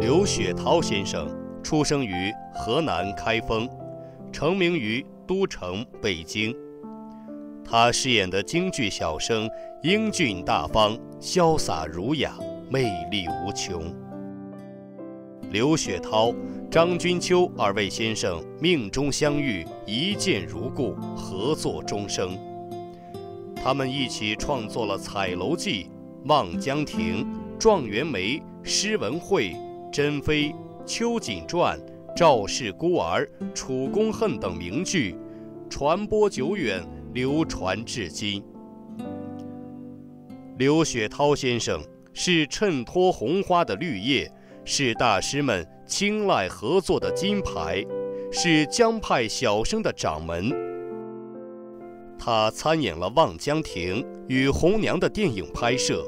刘雪涛先生出生于河南开封，成名于都城北京。他饰演的京剧小生英俊大方、潇洒儒雅，魅力无穷。刘雪涛、张君秋二位先生命中相遇，一见如故，合作终生。他们一起创作了《彩楼记》《望江亭》《状元梅》《诗文会》《珍妃》《秋瑾传》《赵氏孤儿》《楚公恨》等名剧，传播久远，流传至今。刘雪涛先生是衬托红花的绿叶，是大师们青睐合作的金牌，是江派小生的掌门。他参演了《望江亭》与红娘的电影拍摄，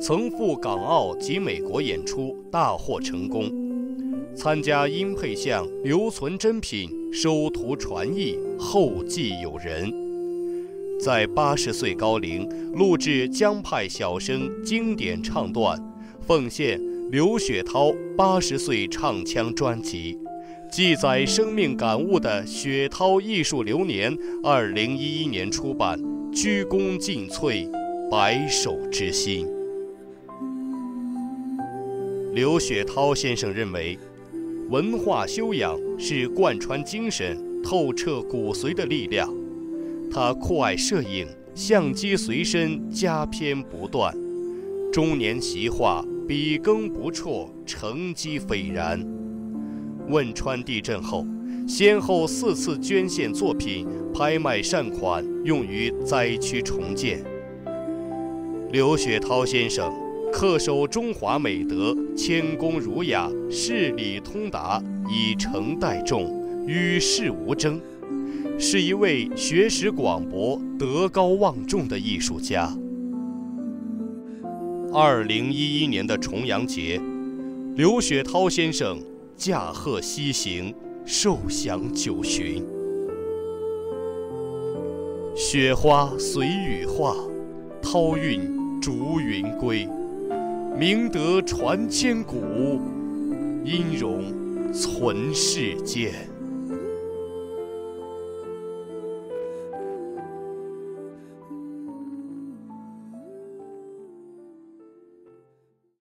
曾赴港澳及美国演出，大获成功。参加英配相留存珍品，收徒传艺，后继有人。在80岁高龄录制江派小生经典唱段，奉献刘雪涛80岁唱腔专辑，记载生命感悟的《雪涛艺术流年》2011年出版，鞠躬尽瘁，白首之心。刘雪涛先生认为，文化修养是贯穿精神、透彻骨髓的力量。他酷爱摄影，相机随身，佳片不断。中年习画，笔耕不辍，成绩斐然。汶川地震后，先后4次捐献作品，拍卖善款，用于灾区重建。刘雪涛先生恪守中华美德，谦恭儒雅，事理通达，以诚待众，与世无争，是一位学识广博、德高望重的艺术家。2011年的重阳节，刘雪涛先生驾鹤西行，受享九旬。雪花随雨化，涛韵逐云归。明德传千古，音容存世间。